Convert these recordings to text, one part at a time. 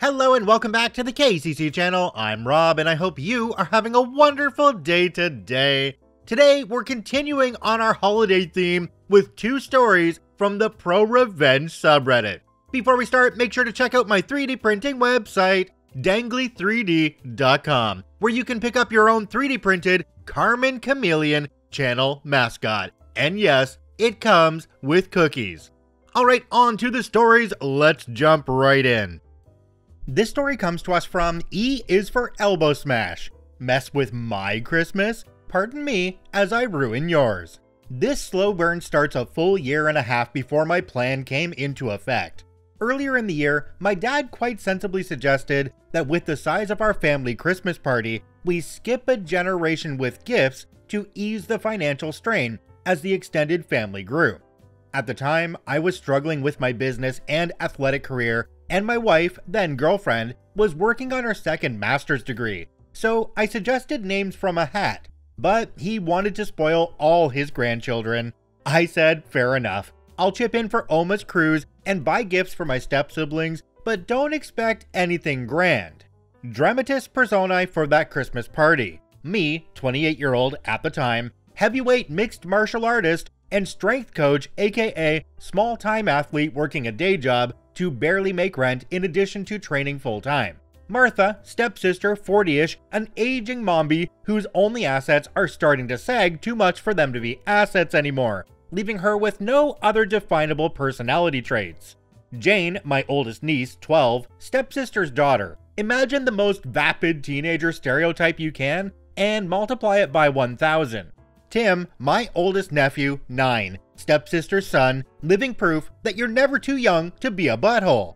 Hello and welcome back to the KCC channel. I'm Rob and I hope you are having a wonderful day today. Today we're continuing on our holiday theme with two stories from the ProRevenge subreddit. Before we start, make sure to check out my 3D printing website, dangly3d.com, where you can pick up your own 3D printed Carmen Chameleon channel mascot. And yes, it comes with cookies. Alright, on to the stories, let's jump right in. This story comes to us from E is for Elbow Smash. Mess with my Christmas? Pardon me as I ruin yours. This slow burn starts a full year and a half before my plan came into effect. Earlier in the year, my dad quite sensibly suggested that with the size of our family Christmas party, we skip a generation with gifts to ease the financial strain as the extended family grew. At the time, I was struggling with my business and athletic career, and my wife, then girlfriend, was working on her second master's degree, so I suggested names from a hat, but he wanted to spoil all his grandchildren. I said, fair enough, I'll chip in for Oma's cruise and buy gifts for my step-siblings, but don't expect anything grand. Dramatis personae for that Christmas party. Me, 28-year-old at the time, heavyweight mixed martial artist, and strength coach aka small-time athlete working a day job to barely make rent in addition to training full-time. Martha, stepsister, 40-ish, an aging mombi whose only assets are starting to sag too much for them to be assets anymore, leaving her with no other definable personality traits. Jane, my oldest niece, 12, stepsister's daughter. Imagine the most vapid teenager stereotype you can, and multiply it by 1,000. Tim, my oldest nephew, 9, stepsister's son, living proof that you're never too young to be a butthole.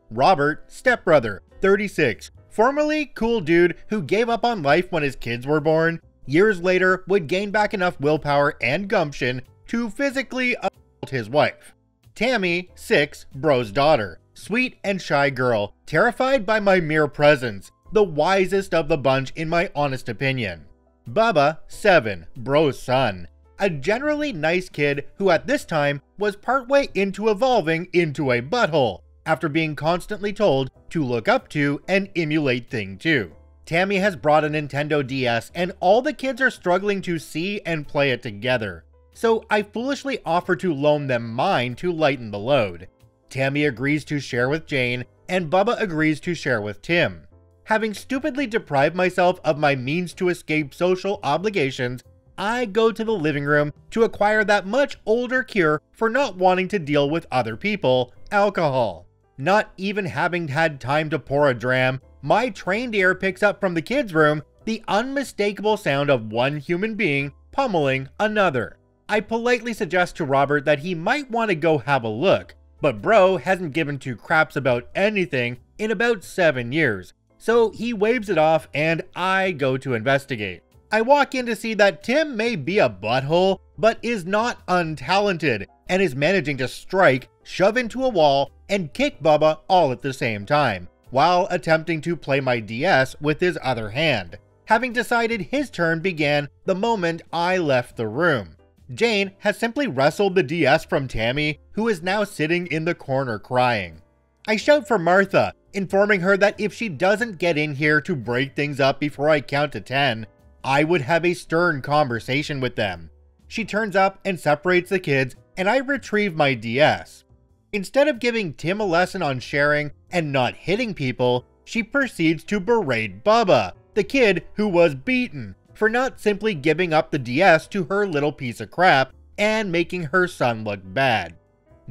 Robert, stepbrother, 36, formerly cool dude who gave up on life when his kids were born, years later would gain back enough willpower and gumption to physically assault his wife. Tammy, 6, bro's daughter, sweet and shy girl, terrified by my mere presence, the wisest of the bunch in my honest opinion. Bubba, 7, bro's son, a generally nice kid who at this time was partway into evolving into a butthole after being constantly told to look up to and emulate Thing 2. Tammy has brought a Nintendo DS and all the kids are struggling to see and play it together, so I foolishly offer to loan them mine to lighten the load. Tammy agrees to share with Jane and Bubba agrees to share with Tim. Having stupidly deprived myself of my means to escape social obligations, I go to the living room to acquire that much older cure for not wanting to deal with other people, alcohol. Not even having had time to pour a dram, my trained ear picks up from the kids' room the unmistakable sound of one human being pummeling another. I politely suggest to Robert that he might want to go have a look, but bro hasn't given two craps about anything in about 7 years. So he waves it off and I go to investigate. I walk in to see that Tim may be a butthole, but is not untalented and is managing to strike, shove into a wall, and kick Bubba all at the same time, while attempting to play my DS with his other hand. Having decided his turn began the moment I left the room. Jane has simply wrestled the DS from Tammy, who is now sitting in the corner crying. I shout for Martha, informing her that if she doesn't get in here to break things up before I count to 10, I would have a stern conversation with them. She turns up and separates the kids, and I retrieve my DS. Instead of giving Tim a lesson on sharing and not hitting people, she proceeds to berate Bubba, the kid who was beaten, for not simply giving up the DS to her little piece of crap and making her son look bad.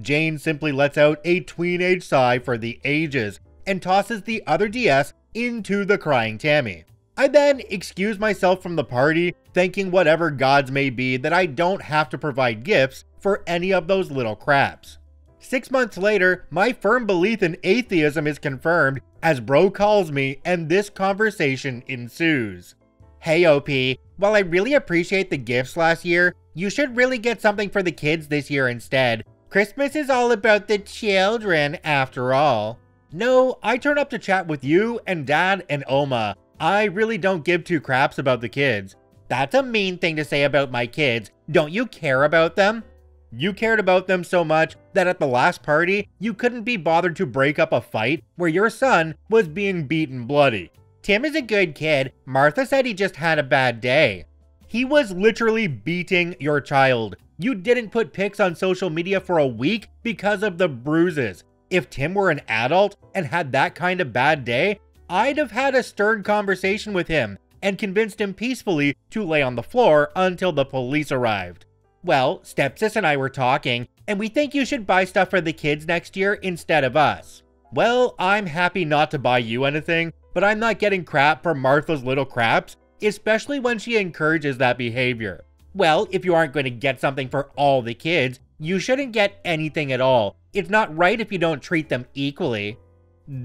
Jane simply lets out a tween-age sigh for the ages and tosses the other DS into the crying Tammy. I then excuse myself from the party, thanking whatever gods may be that I don't have to provide gifts for any of those little craps. 6 months later, my firm belief in atheism is confirmed as bro calls me and this conversation ensues. Hey OP, while I really appreciate the gifts last year, you should really get something for the kids this year instead. Christmas is all about the children after all. No, I turn up to chat with you and Dad and Oma. I really don't give two craps about the kids. That's a mean thing to say about my kids. Don't you care about them? You cared about them so much that at the last party, you couldn't be bothered to break up a fight where your son was being beaten bloody. Tim is a good kid. Martha said he just had a bad day. He was literally beating your child. You didn't put pics on social media for a week because of the bruises. If Tim were an adult and had that kind of bad day, I'd have had a stern conversation with him and convinced him peacefully to lay on the floor until the police arrived. Well, stepsis and I were talking, and we think you should buy stuff for the kids next year instead of us. Well, I'm happy not to buy you anything, but I'm not getting crap for Martha's little craps, especially when she encourages that behavior. Well, if you aren't going to get something for all the kids, you shouldn't get anything at all. It's not right if you don't treat them equally.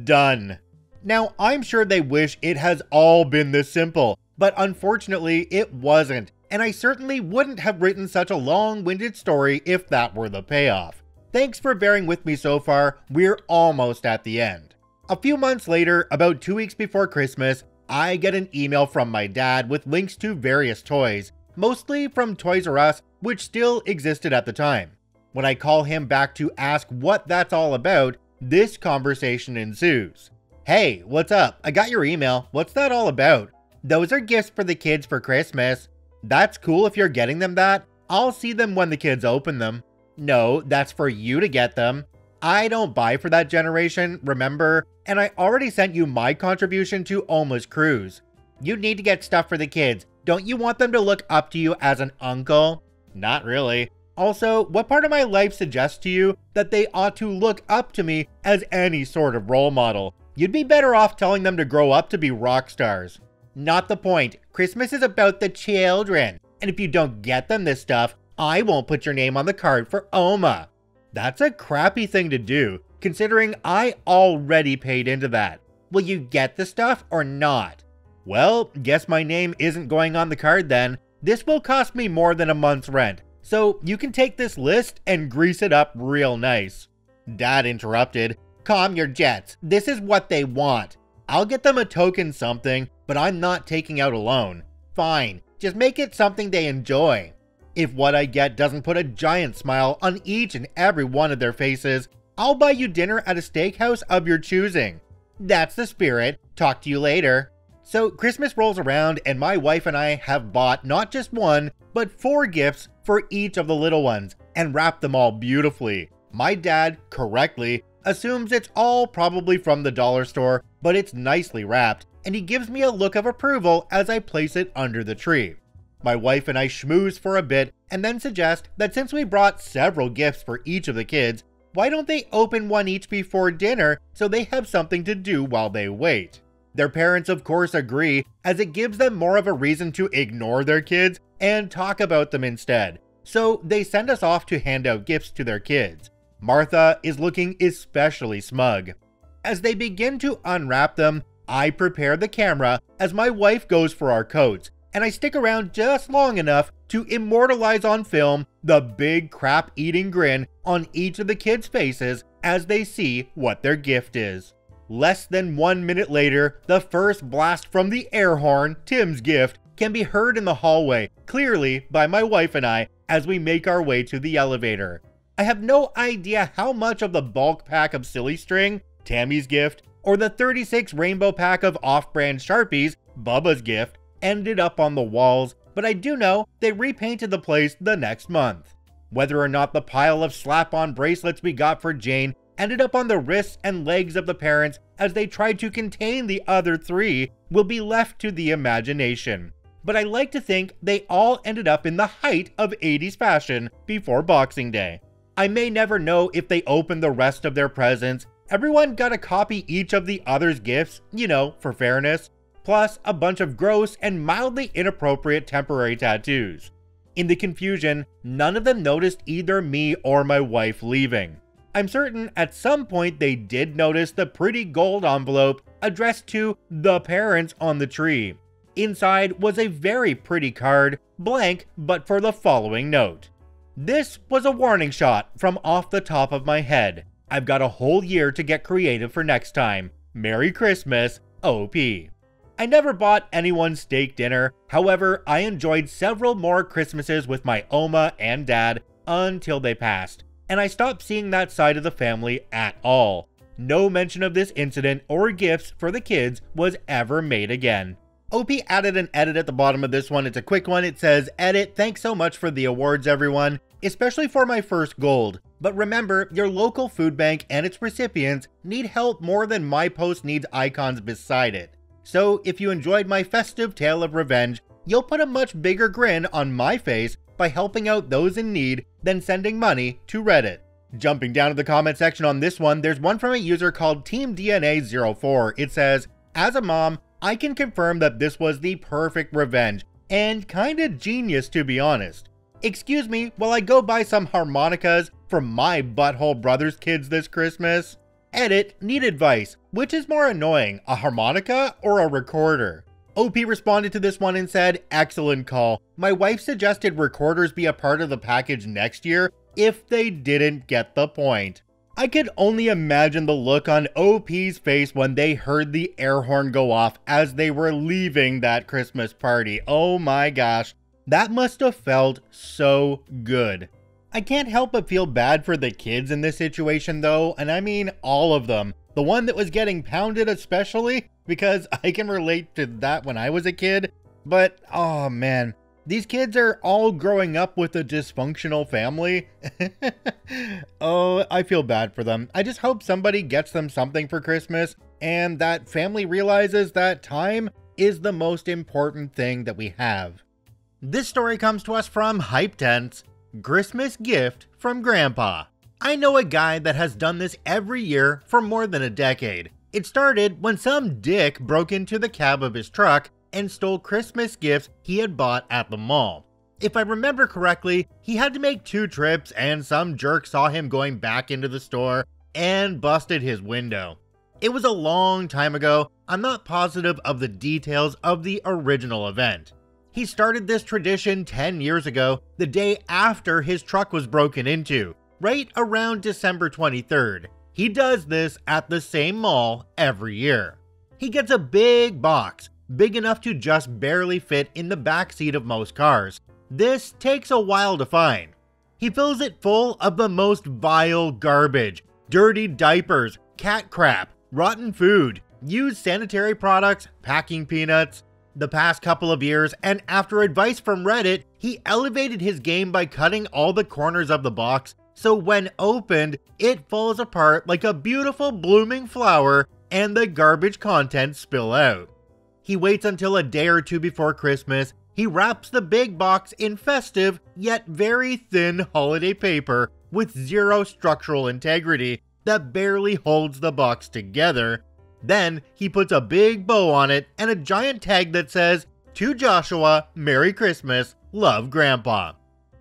Done. Now, I'm sure they wish it has all been this simple, but unfortunately it wasn't, and I certainly wouldn't have written such a long-winded story if that were the payoff. Thanks for bearing with me so far, we're almost at the end. A few months later, about 2 weeks before Christmas, I get an email from my dad with links to various toys, mostly from Toys R Us, which still existed at the time. When I call him back to ask what that's all about, this conversation ensues. Hey, what's up? I got your email. What's that all about? Those are gifts for the kids for Christmas. That's cool if you're getting them that. I'll see them when the kids open them. No, that's for you to get them. I don't buy for that generation, remember? And I already sent you my contribution to Oma's cruise. You need to get stuff for the kids. Don't you want them to look up to you as an uncle? Not really. Also, what part of my life suggests to you that they ought to look up to me as any sort of role model? You'd be better off telling them to grow up to be rock stars. Not the point. Christmas is about the children. And if you don't get them this stuff, I won't put your name on the card for Oma. That's a crappy thing to do, considering I already paid into that. Will you get the stuff or not? Well, guess my name isn't going on the card then. This will cost me more than a month's rent, so you can take this list and grease it up real nice. Dad interrupted. Calm your jets. This is what they want. I'll get them a token something, but I'm not taking out a loan. Fine, just make it something they enjoy. If what I get doesn't put a giant smile on each and every one of their faces, I'll buy you dinner at a steakhouse of your choosing. That's the spirit. Talk to you later. So Christmas rolls around and my wife and I have bought not just one, but 4 gifts for each of the little ones and wrapped them all beautifully. My dad, correctly, assumes it's all probably from the dollar store, but it's nicely wrapped, and he gives me a look of approval as I place it under the tree. My wife and I schmooze for a bit and then suggest that since we brought several gifts for each of the kids, why don't they open one each before dinner so they have something to do while they wait? Their parents of course agree, as it gives them more of a reason to ignore their kids and talk about them instead. So they send us off to hand out gifts to their kids. Martha is looking especially smug. As they begin to unwrap them, I prepare the camera as my wife goes for our coats, and I stick around just long enough to immortalize on film the big crap-eating grin on each of the kids' faces as they see what their gift is. Less than 1 minute later, the first blast from the air horn, Tim's gift, can be heard in the hallway, clearly by my wife and I as we make our way to the elevator. I have no idea how much of the bulk pack of silly string, Tammy's gift, or the 36 rainbow pack of off-brand Sharpies, Bubba's gift, ended up on the walls, but I do know they repainted the place the next month. Whether or not the pile of slap-on bracelets we got for Jane ended up on the wrists and legs of the parents as they tried to contain the other 3 will be left to the imagination. But I like to think they all ended up in the height of 80s fashion before Boxing Day. I may never know if they opened the rest of their presents. Everyone got a copy each of the other's gifts, you know, for fairness, plus a bunch of gross and mildly inappropriate temporary tattoos. In the confusion, none of them noticed either me or my wife leaving. I'm certain at some point they did notice the pretty gold envelope addressed to the parents on the tree. Inside was a very pretty card, blank but for the following note. This was a warning shot from off the top of my head. I've got a whole year to get creative for next time. Merry Christmas, OP. I never bought anyone steak dinner, however, I enjoyed several more Christmases with my Oma and Dad, until they passed, and I stopped seeing that side of the family at all. No mention of this incident or gifts for the kids was ever made again. OP added an edit at the bottom of this one. It's a quick one. It says, "Edit, thanks so much for the awards, everyone, especially for my first gold. But remember, your local food bank and its recipients need help more than my post needs icons beside it. So if you enjoyed my festive tale of revenge, you'll put a much bigger grin on my face by helping out those in need than sending money to Reddit." Jumping down to the comment section on this one, there's one from a user called TeamDNA04. It says, "As a mom, I can confirm that this was the perfect revenge, and kinda genius to be honest. Excuse me while I go buy some harmonicas for my butthole brother's kids this Christmas. Edit, need advice. Which is more annoying, a harmonica or a recorder?" OP responded to this one and said, "Excellent call. My wife suggested recorders be a part of the package next year if they didn't get the point." I could only imagine the look on OP's face when they heard the air horn go off as they were leaving that Christmas party. Oh my gosh, that must have felt so good. I can't help but feel bad for the kids in this situation though, and I mean all of them. The one that was getting pounded especially, because I can relate to that when I was a kid. But, oh man, these kids are all growing up with a dysfunctional family. Oh, I feel bad for them. I just hope somebody gets them something for Christmas, and that family realizes that time is the most important thing that we have. This story comes to us from Hype Tents, Christmas gift from Grandpa. I know a guy that has done this every year for more than a decade. It started when some dick broke into the cab of his truck and stole Christmas gifts he had bought at the mall. If I remember correctly, he had to make 2 trips and some jerk saw him going back into the store and busted his window. It was a long time ago. I'm not positive of the details of the original event. He started this tradition 10 years ago, the day after his truck was broken into, right around December 23rd. He does this at the same mall every year. He gets a big box, big enough to just barely fit in the backseat of most cars. This takes a while to find. He fills it full of the most vile garbage, dirty diapers, cat crap, rotten food, used sanitary products, packing peanuts. The past couple of years, and after advice from Reddit, he elevated his game by cutting all the corners of the box, so when opened, it falls apart like a beautiful blooming flower and the garbage contents spill out. He waits until a day or two before Christmas. He wraps the big box in festive, yet very thin holiday paper with zero structural integrity that barely holds the box together. Then he puts a big bow on it and a giant tag that says, "To Joshua, Merry Christmas, love Grandpa."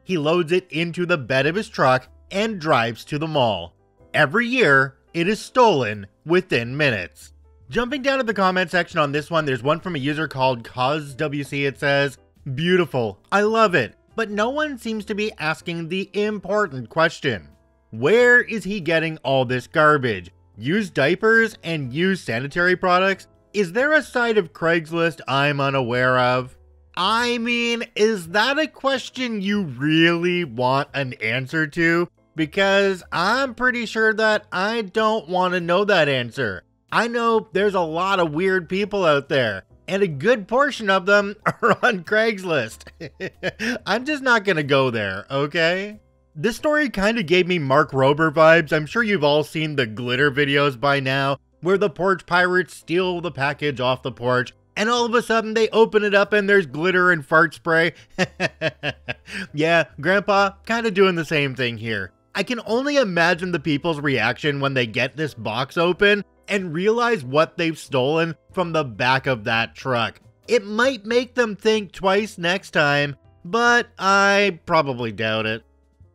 He loads it into the bed of his truck and drives to the mall. Every year, it is stolen within minutes. Jumping down to the comment section on this one, there's one from a user called CausWC. It says, "Beautiful, I love it, but no one seems to be asking the important question. Where is he getting all this garbage? Used diapers and used sanitary products? Is there a side of Craigslist I'm unaware of?" I mean, is that a question you really want an answer to? Because I'm pretty sure that I don't want to know that answer. I know there's a lot of weird people out there, and a good portion of them are on Craigslist. I'm just not gonna go there, okay? This story kind of gave me Mark Rober vibes. I'm sure you've all seen the glitter videos by now, where the porch pirates steal the package off the porch, and all of a sudden they open it up and there's glitter and fart spray. Yeah, Grandpa kind of doing the same thing here. I can only imagine the people's reaction when they get this box open and realize what they've stolen from the back of that truck. It might make them think twice next time, but I probably doubt it.